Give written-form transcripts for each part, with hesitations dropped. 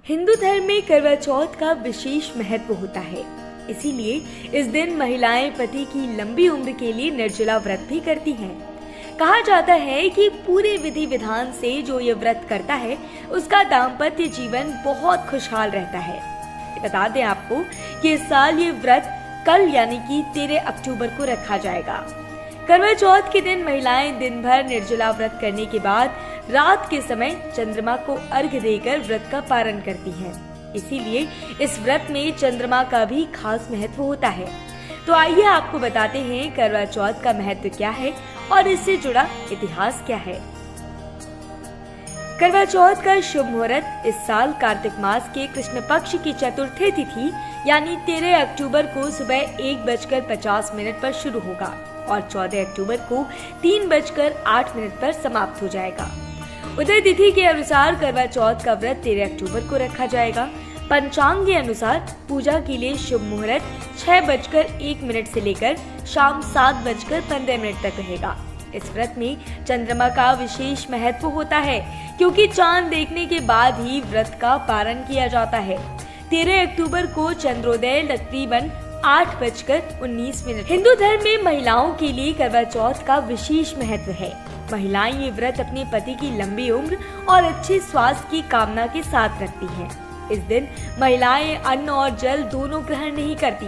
हिंदू धर्म में करवा चौथ का विशेष महत्व होता है। इसीलिए इस दिन महिलाएं पति की लंबी उम्र के लिए निर्जला व्रत भी करती हैं। कहा जाता है कि पूरे विधि विधान से जो ये व्रत करता है उसका दाम्पत्य जीवन बहुत खुशहाल रहता है। बता दें आपको कि इस साल ये व्रत कल यानी कि 13 अक्टूबर को रखा जाएगा। करवा चौथ के दिन महिलाएं दिन भर निर्जला व्रत करने के बाद रात के समय चंद्रमा को अर्घ्य देकर व्रत का पारण करती हैं। इसीलिए इस व्रत में चंद्रमा का भी खास महत्व होता है। तो आइए आपको बताते हैं करवा चौथ का महत्व क्या है और इससे जुड़ा इतिहास क्या है। करवा चौथ का शुभ मुहूर्त इस साल कार्तिक मास के कृष्ण पक्ष की चतुर्थी तिथि यानी 13 अक्टूबर को सुबह 1:50 पर शुरू होगा और 14 अक्टूबर को 3:08 पर समाप्त हो जाएगा। उदय तिथि के अनुसार करवा चौथ का व्रत 13 अक्टूबर को रखा जाएगा। पंचांग के अनुसार पूजा के लिए शुभ मुहूर्त 6:01 से लेकर शाम 7:15 तक रहेगा। इस व्रत में चंद्रमा का विशेष महत्व होता है क्योंकि चांद देखने के बाद ही व्रत का पारण किया जाता है। 13 अक्टूबर को चंद्रोदय तकरीबन 8:19। हिंदू धर्म में महिलाओं के लिए करवा चौथ का विशेष महत्व है। महिलाएं ये व्रत अपने पति की लंबी उम्र और अच्छे स्वास्थ्य की कामना के साथ रखती हैं। इस दिन महिलाएं अन्न और जल दोनों ग्रहण नहीं करती।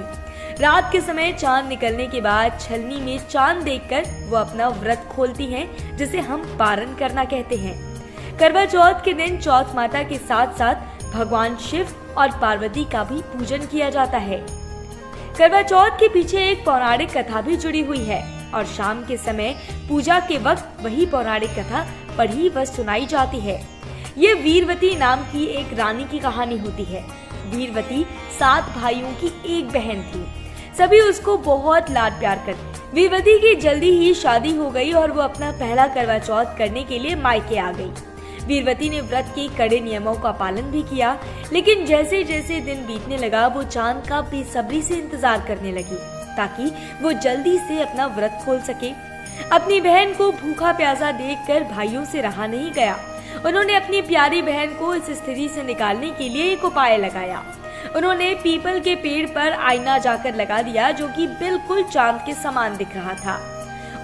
रात के समय चांद निकलने के बाद छलनी में चांद देखकर वो अपना व्रत खोलती हैं, जिसे हम पारण करना कहते हैं। करवा चौथ के दिन चौथ माता के साथ साथ भगवान शिव और पार्वती का भी पूजन किया जाता है। करवा चौथ के पीछे एक पौराणिक कथा भी जुड़ी हुई है और शाम के समय पूजा के वक्त वही पौराणिक कथा पढ़ी व सुनाई जाती है। ये वीरवती नाम की एक रानी की कहानी होती है। वीरवती 7 भाइयों की एक बहन थी। सभी उसको बहुत लाड प्यार करते। वीरवती की जल्दी ही शादी हो गई और वो अपना पहला करवा चौथ करने के लिए मायके आ गई। वीरवती ने व्रत के कड़े नियमों का पालन भी किया, लेकिन जैसे जैसे दिन बीतने लगा वो चांद का बेसब्री से इंतजार करने लगी ताकि वो जल्दी से अपना व्रत खोल सके। अपनी बहन को भूखा प्यासा देखकर भाइयों से रहा नहीं गया। उन्होंने अपनी प्यारी बहन को इस स्थिति से निकालने के लिए एक उपाय लगाया। उन्होंने पीपल के पेड़ पर आईना जाकर लगा दिया जो कि बिल्कुल चांद के समान दिख रहा था।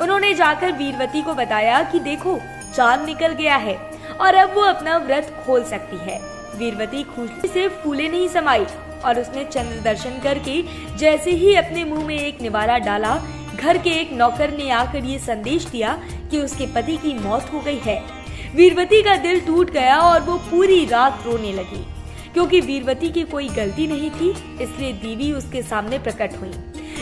उन्होंने जाकर वीरवती को बताया कि देखो चांद निकल गया है और अब वो अपना व्रत खोल सकती है। वीरवती खुशी से फूले नहीं समाई और उसने चंद्र दर्शन करके जैसे ही अपने मुंह में एक निवाला डाला, घर के एक नौकर ने आकर ये संदेश दिया कि उसके पति की मौत हो गई है। वीरवती का दिल टूट गया और वो पूरी रात रोने लगी। क्योंकि वीरवती की कोई गलती नहीं थी, इसलिए देवी उसके सामने प्रकट हुई।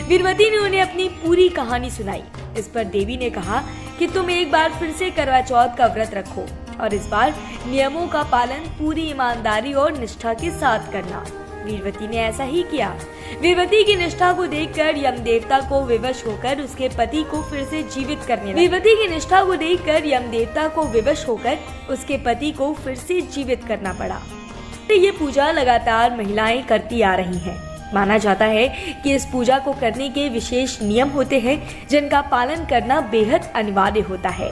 वीरवती ने उन्हें अपनी पूरी कहानी सुनाई। इस पर देवी ने कहा कि तुम एक बार फिर से करवा चौथ का व्रत रखो और इस बार नियमों का पालन पूरी ईमानदारी और निष्ठा के साथ करना। वीरवती ने ऐसा ही किया। वीरवती की निष्ठा को देखकर यम देवता को विवश होकर उसके पति को फिर से जीवित करने लगा। वीरवती की निष्ठा को देखकर यम देवता को विवश होकर उसके पति को फिर से जीवित करना पड़ा। ये पूजा लगातार महिलाएं करती आ रही हैं। माना जाता है कि इस पूजा को करने के विशेष नियम होते हैं जिनका पालन करना बेहद अनिवार्य होता है।